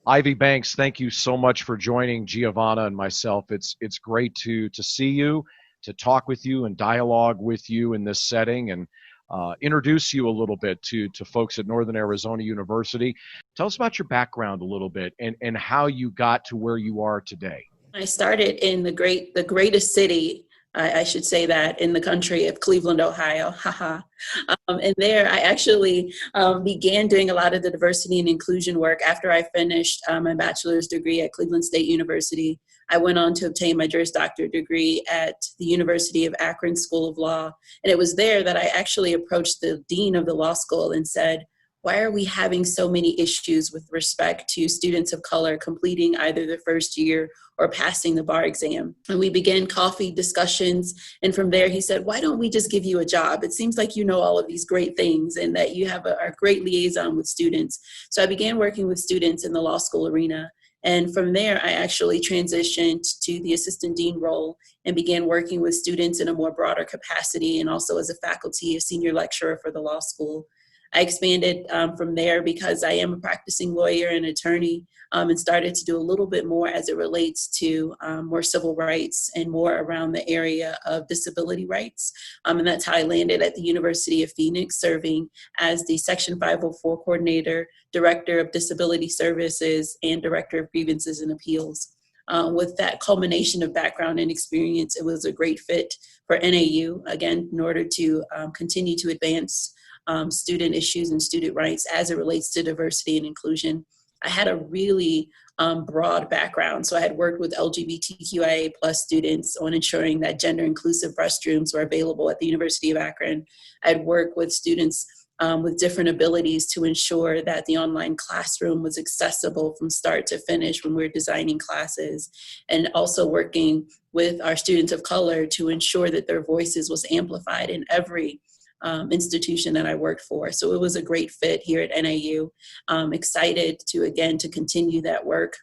Ivy Banks, thank you so much for joining Giovanna and myself. It's great to see you, to talk with you, and dialogue with you in this setting, and introduce you a little bit to folks at Northern Arizona University. Tell us about your background a little bit and how you got to where you are today. I started in the greatest city, I should say that, in the country of Cleveland, Ohio. Haha. And there I actually began doing a lot of the diversity and inclusion work after I finished my bachelor's degree at Cleveland State University. I went on to obtain my Juris Doctorate degree at the University of Akron School of Law. And it was there that I actually approached the dean of the law school and said, why are we having so many issues with respect to students of color completing either their first year or passing the bar exam? And we began coffee discussions. And from there, he said, why don't we just give you a job? It seems like you know all of these great things and that you have a great liaison with students. So I began working with students in the law school arena. And from there, I actually transitioned to the assistant dean role and began working with students in a more broader capacity and also as a faculty, a senior lecturer for the law school. I expanded from there because I am a practicing lawyer and attorney, and started to do a little bit more as it relates to more civil rights and more around the area of disability rights. And that's how I landed at the University of Phoenix, serving as the Section 504 coordinator, director of disability services, and director of grievances and appeals. With that culmination of background and experience, it was a great fit for NAU, again, in order to continue to advance student issues and student rights as it relates to diversity and inclusion. I had a really broad background. So I had worked with LGBTQIA plus students on ensuring that gender inclusive restrooms were available at the University of Akron. I had worked with students with different abilities to ensure that the online classroom was accessible from start to finish when we were designing classes, and also working with our students of color to ensure that their voices was amplified in every institution that I worked for. So it was a great fit here at NAU. Excited to continue that work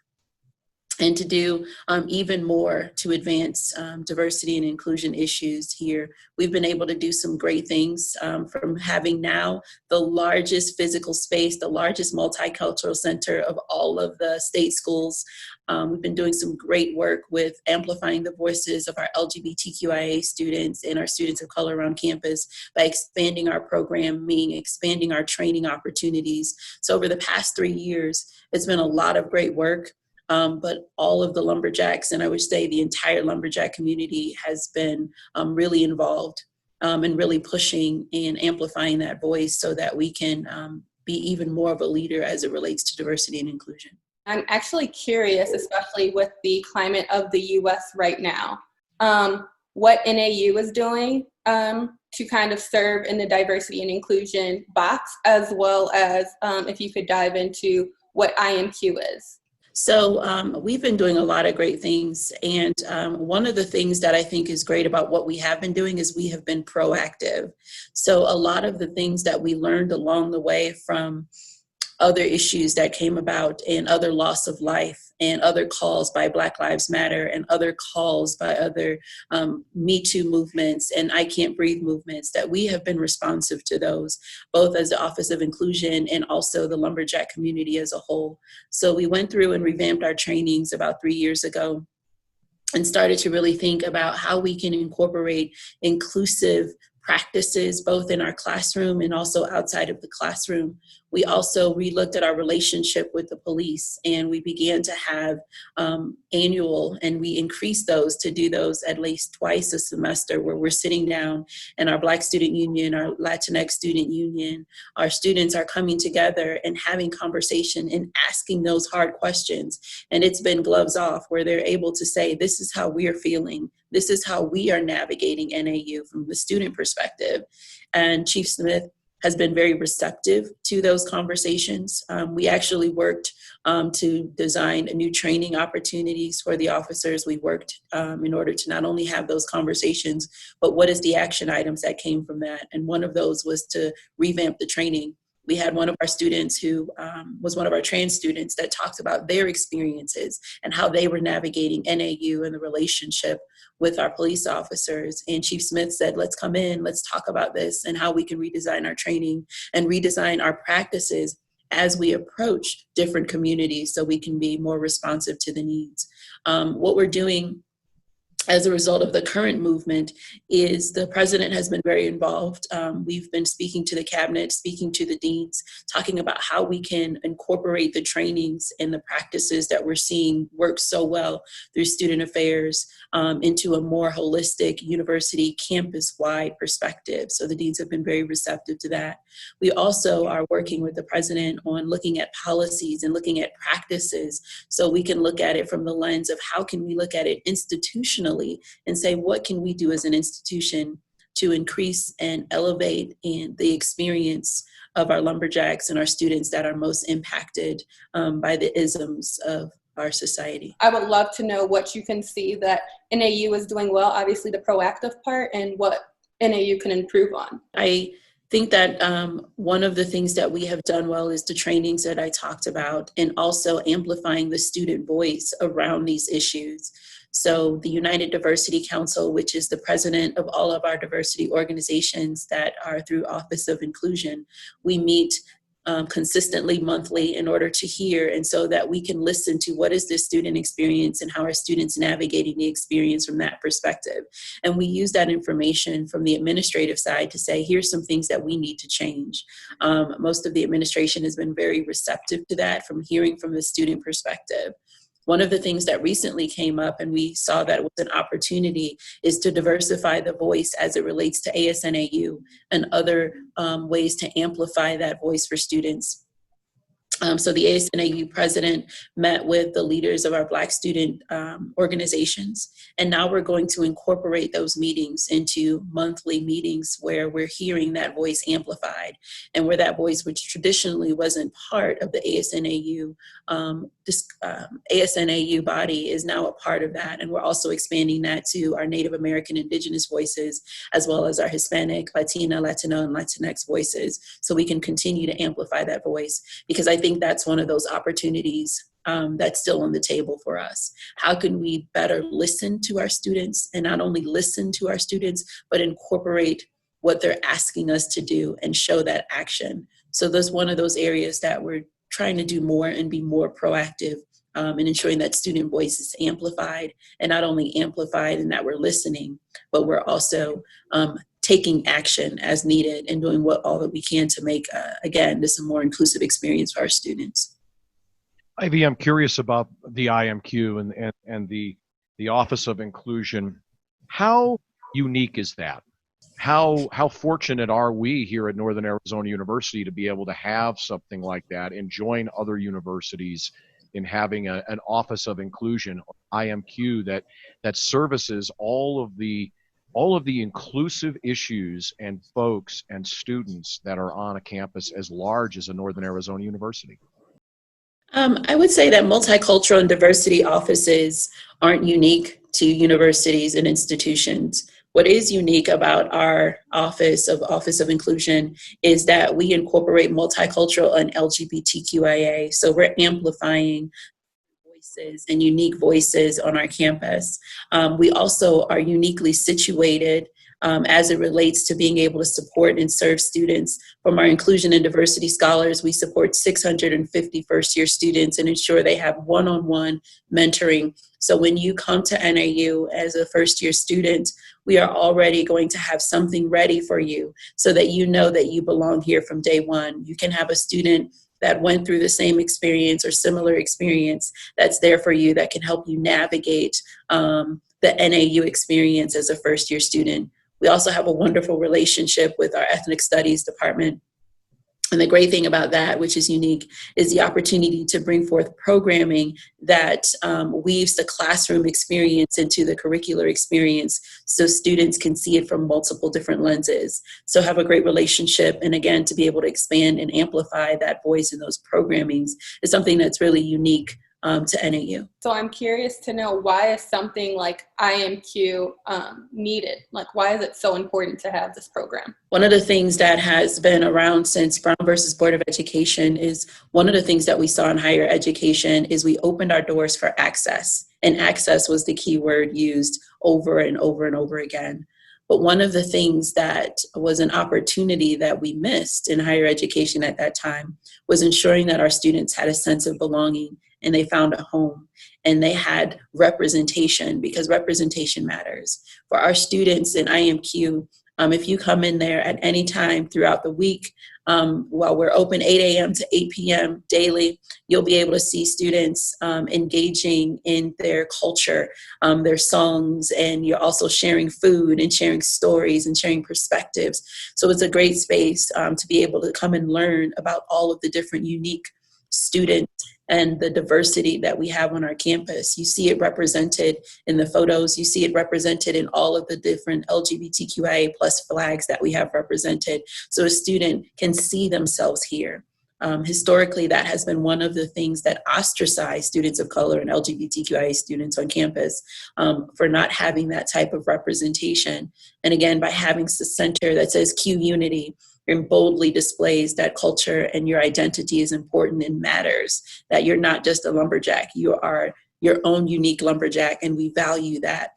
and to do even more to advance diversity and inclusion issues here. We've been able to do some great things from having now the largest physical space, the largest multicultural center of all of the state schools. We've been doing some great work with amplifying the voices of our LGBTQIA students and our students of color around campus by expanding our programming, expanding our training opportunities. So over the past 3 years, it's been a lot of great work. But all of the lumberjacks, and I would say the entire lumberjack community, has been really involved and really pushing and amplifying that voice so that we can be even more of a leader as it relates to diversity and inclusion. I'm actually curious, especially with the climate of the U.S. right now, what NAU is doing to kind of serve in the diversity and inclusion box, as well as if you could dive into what IMQ is. So we've been doing a lot of great things. And one of the things that I think is great about what we have been doing is we have been proactive. So a lot of the things that we learned along the way from other issues that came about and other loss of life and other calls by Black Lives Matter and other calls by other Me Too movements and I Can't Breathe movements, that we have been responsive to those, both as the Office of Inclusion and also the lumberjack community as a whole. So we went through and revamped our trainings about 3 years ago and started to really think about how we can incorporate inclusive practices both in our classroom and also outside of the classroom. We also relooked at our relationship with the police, and we began to have annual, and we increased those to do those at least twice a semester, where we're sitting down and our Black Student Union, our Latinx Student Union, our students are coming together and having conversation and asking those hard questions. And it's been gloves off, where they're able to say, this is how we're feeling. This is how we are navigating NAU from the student perspective. And Chief Smith has been very receptive to those conversations. We actually worked to design new training opportunities for the officers. We worked in order to not only have those conversations, but what is the action items that came from that? And one of those was to revamp the training. We had one of our students who was one of our trans students that talked about their experiences and how they were navigating NAU and the relationship with our police officers. And Chief Smith said, let's come in, let's talk about this and how we can redesign our training and redesign our practices as we approach different communities so we can be more responsive to the needs. What we're doing as a result of the current movement is the president has been very involved. We've been speaking to the cabinet, speaking to the deans, talking about how we can incorporate the trainings and the practices that we're seeing work so well through student affairs into a more holistic university campus-wide perspective. So the deans have been very receptive to that. We also are working with the president on looking at policies and looking at practices so we can look at it from the lens of how can we look at it institutionally and say, what can we do as an institution to increase and elevate in the experience of our lumberjacks and our students that are most impacted by the isms of our society. I would love to know what you can see that NAU is doing well, obviously the proactive part, and what NAU can improve on. I think that one of the things that we have done well is the trainings that I talked about, and also amplifying the student voice around these issues. So the United Diversity Council, which is the president of all of our diversity organizations that are through Office of Inclusion, we meet consistently monthly in order to hear, and so that we can listen to what is this student experience and how are students navigating the experience from that perspective. And we use that information from the administrative side to say, here's some things that we need to change. Most of the administration has been very receptive to that, from hearing from the student perspective. One of the things that recently came up, and we saw that was an opportunity, is to diversify the voice as it relates to ASNAU and other ways to amplify that voice for students. So the ASNAU president met with the leaders of our Black student organizations, and now we're going to incorporate those meetings into monthly meetings where we're hearing that voice amplified, and where that voice, which traditionally wasn't part of the ASNAU body, is now a part of that. And we're also expanding that to our Native American Indigenous voices, as well as our Hispanic, Latina, Latino, and Latinx voices, so we can continue to amplify that voice, because I think that's one of those opportunities that's still on the table for us. How can we better listen to our students, and not only listen to our students, but incorporate what they're asking us to do and show that action? So that's one of those areas that we're trying to do more and be more proactive in ensuring that student voice is amplified, and not only amplified in that we're listening, but we're also taking action as needed and doing all that we can to make, again, this a more inclusive experience for our students. Ivy, I'm curious about the IMQ and the Office of Inclusion. How unique is that? How fortunate are we here at Northern Arizona University to be able to have something like that and join other universities in having an Office of Inclusion, IMQ, that services all of the inclusive issues and folks and students that are on a campus as large as a Northern Arizona University? I would say that multicultural and diversity offices aren't unique to universities and institutions. What is unique about our Office of Inclusion is that we incorporate multicultural and LGBTQIA. So we're amplifying voices and unique voices on our campus. We also are uniquely situated as it relates to being able to support and serve students. From our inclusion and diversity scholars, we support 650 first-year students and ensure they have one-on-one mentoring. So when you come to NAU as a first-year student, we are already going to have something ready for you so that you know that you belong here from day one. You can have a student that went through the same experience or similar experience that's there for you, that can help you navigate the NAU experience as a first-year student. We also have a wonderful relationship with our ethnic studies department. And the great thing about that, which is unique, is the opportunity to bring forth programming that weaves the classroom experience into the curricular experience so students can see it from multiple different lenses. So have a great relationship. And again, to be able to expand and amplify that voice in those programmings is something that's really unique to NAU. So I'm curious to know, why is something like IMQ needed? Like, why is it so important to have this program? One of the things that has been around since Brown versus Board of Education is one of the things that we saw in higher education is we opened our doors for access. And access was the key word used over and over and over again. But one of the things that was an opportunity that we missed in higher education at that time was ensuring that our students had a sense of belonging and they found a home and they had representation, because representation matters. For our students in IMQ, if you come in there at any time throughout the week, while we're open 8 a.m. to 8 p.m. daily, you'll be able to see students engaging in their culture, their songs, and you're also sharing food and sharing stories and sharing perspectives. So it's a great space to be able to come and learn about all of the different unique students and the diversity that we have on our campus. You see it represented in the photos. You see it represented in all of the different LGBTQIA plus flags that we have represented. So a student can see themselves here. Historically, that has been one of the things that ostracize students of color and LGBTQIA students on campus for not having that type of representation. And again, by having a center that says Q Unity, and boldly displays that culture and your identity is important and matters, that you're not just a lumberjack, you are your own unique lumberjack, and we value that.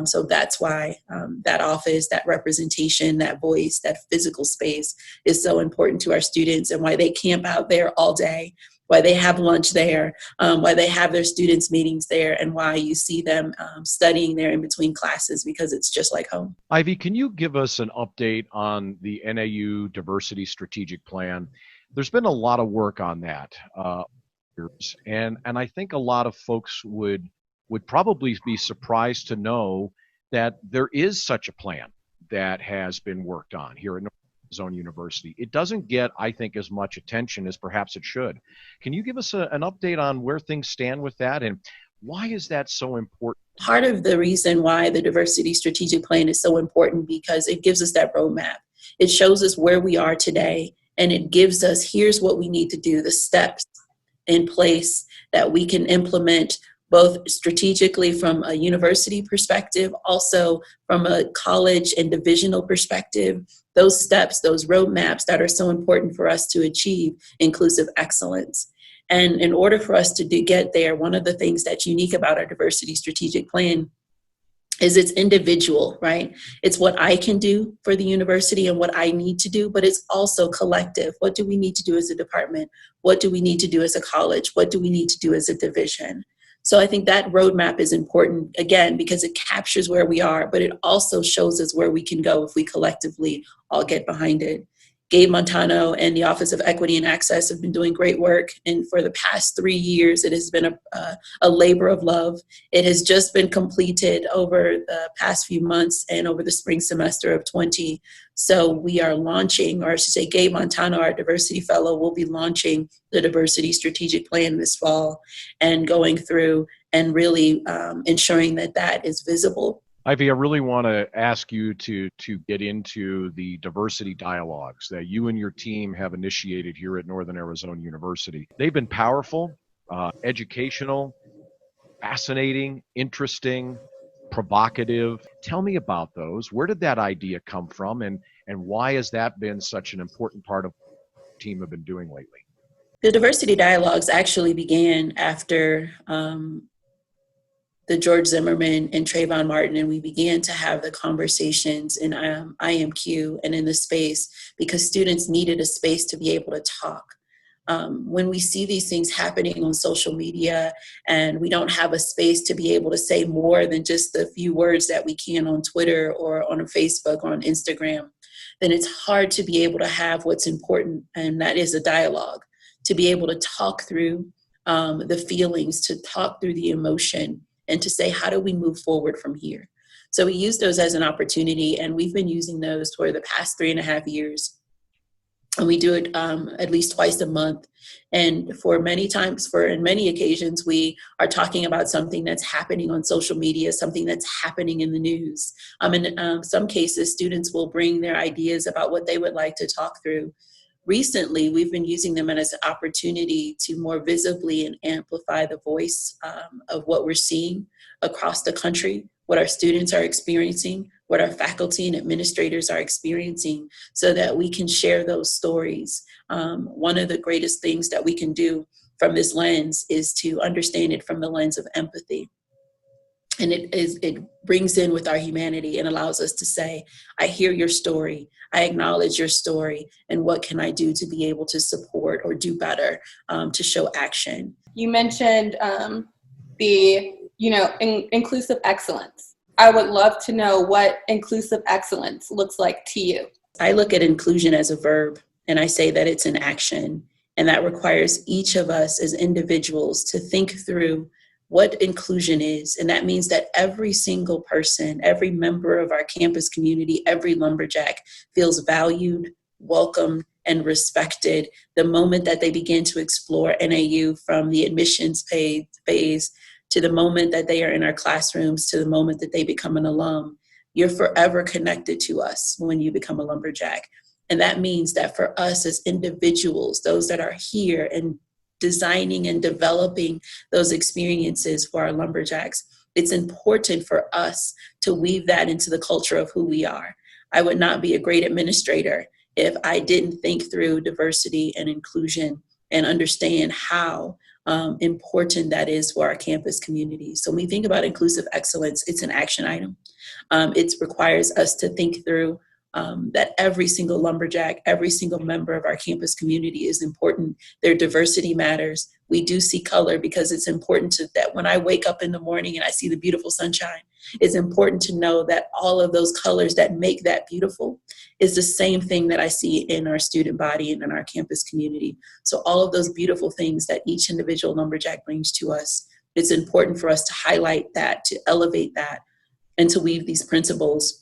So that's why that office, that representation, that voice, that physical space is so important to our students, and why they camp out there all day, why they have lunch there, why they have their students' meetings there, and why you see them studying there in between classes, because it's just like home. Ivy, can you give us an update on the NAU Diversity Strategic Plan? There's been a lot of work on that, and I think a lot of folks would probably be surprised to know that there is such a plan that has been worked on here at Zone University. It doesn't get, I think, as much attention as perhaps it should. Can you give us an update on where things stand with that, and why is that so important? Part of the reason why the Diversity Strategic Plan is so important, because it gives us that roadmap. It shows us where we are today, and it gives us, here's what we need to do, the steps in place that we can implement, both strategically from a university perspective, also from a college and divisional perspective, those steps, those roadmaps that are so important for us to achieve inclusive excellence. And in order for us to get there, one of the things that's unique about our Diversity Strategic Plan is it's individual, right? It's what I can do for the university and what I need to do, but it's also collective. What do we need to do as a department? What do we need to do as a college? What do we need to do as a division? So I think that roadmap is important, again, because it captures where we are, but it also shows us where we can go if we collectively all get behind it. Gabe Montano and the Office of Equity and Access have been doing great work. And for the past 3 years, it has been a labor of love. It has just been completed over the past few months and over the spring semester of 20. So we are launching, or I should say Gabe Montano, our diversity fellow, will be launching the Diversity Strategic Plan this fall and going through and really ensuring that that is visible. Ivy, I really want to ask you to get into the diversity dialogues that you and your team have initiated here at Northern Arizona University. They've been powerful, educational, fascinating, interesting, provocative. Tell me about those. Where did that idea come from, and why has that been such an important part of what the team have been doing lately? The diversity dialogues actually began after the George Zimmerman and Trayvon Martin, and we began to have the conversations in IMQ and in the space because students needed a space to be able to talk. When we see these things happening on social media and we don't have a space to be able to say more than just the few words that we can on Twitter or on Facebook or on Instagram, then it's hard to be able to have what's important, and that is a dialogue, to be able to talk through the feelings, to talk through the emotion, and to say, how do we move forward from here? So we use those as an opportunity, and we've been using those for the past 3.5 years. And we do it at least twice a month. And in many occasions, we are talking about something that's happening on social media, something that's happening in the news. In some cases, students will bring their ideas about what they would like to talk through. Recently, we've been using them as an opportunity to more visibly and amplify the voice of what we're seeing across the country, what our students are experiencing, what our faculty and administrators are experiencing, so that we can share those stories. One of the greatest things that we can do from this lens is to understand it from the lens of empathy. And it brings in with our humanity and allows us to say, I hear your story, I acknowledge your story, and what can I do to be able to support or do better, to show action. You mentioned the, inclusive excellence. I would love to know what inclusive excellence looks like to you. I look at inclusion as a verb, and I say that it's an action, and that requires each of us as individuals to think through what inclusion is. And that means that every single person, every member of our campus community, every lumberjack feels valued, welcomed, and respected the moment that they begin to explore NAU, from the admissions phase to the moment that they are in our classrooms, to the moment that they become an alum. You're forever connected to us when you become a lumberjack. And that means that for us as individuals, those that are here and designing and developing those experiences for our lumberjacks, it's important for us to weave that into the culture of who we are. I would not be a great administrator if I didn't think through diversity and inclusion and understand how important that is for our campus community. So when we think about inclusive excellence, it's an action item. It requires us to think through that every single lumberjack, every single member of our campus community is important. Their diversity matters. We do see color because it's important that when I wake up in the morning and I see the beautiful sunshine, it's important to know that all of those colors that make that beautiful is the same thing that I see in our student body and in our campus community. So all of those beautiful things that each individual lumberjack brings to us, it's important for us to highlight that, to elevate that, and to weave these principles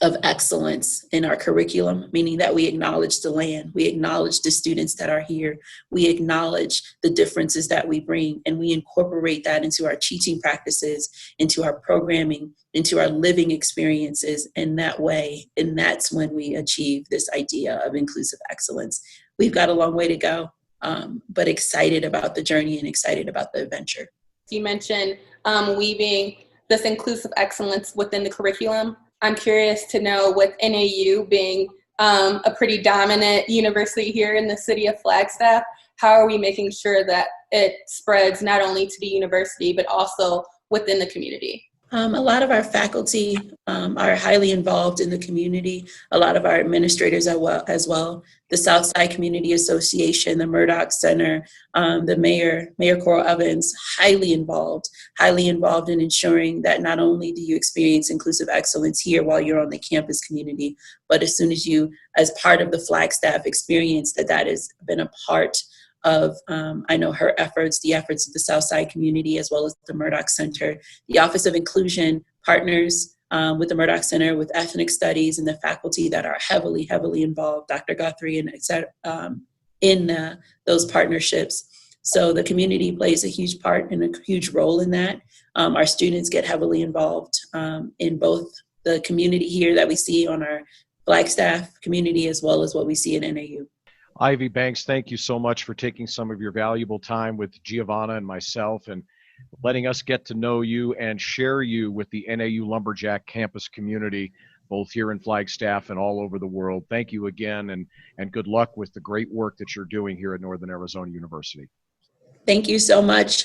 of excellence in our curriculum, meaning that we acknowledge the land, we acknowledge the students that are here, we acknowledge the differences that we bring, and we incorporate that into our teaching practices, into our programming, into our living experiences in that way. And that's when we achieve this idea of inclusive excellence. We've got a long way to go, but excited about the journey and excited about the adventure. You mentioned weaving this inclusive excellence within the curriculum. I'm curious to know, with NAU being a pretty dominant university here in the city of Flagstaff, how are we making sure that it spreads not only to the university, but also within the community? A lot of our faculty are highly involved in the community. A lot of our administrators are as well. The Southside Community Association, the Murdoch Center, the Mayor Coral Evans, highly involved in ensuring that not only do you experience inclusive excellence here while you're on the campus community, but as soon as you, as part of the Flagstaff experience, that has been a part of, I know her efforts, the efforts of the Southside community, as well as the Murdoch Center. The Office of Inclusion partners with the Murdoch Center with ethnic studies and the faculty that are heavily involved, Dr. Guthrie and et cetera, in those partnerships. So the community plays a huge part and a huge role in that. Our students get heavily involved in both the community here that we see on our Flagstaff community, as well as what we see in NAU. Ivy Banks, thank you so much for taking some of your valuable time with Giovanna and myself and letting us get to know you and share you with the NAU Lumberjack campus community, both here in Flagstaff and all over the world. Thank you again, and good luck with the great work that you're doing here at Northern Arizona University. Thank you so much.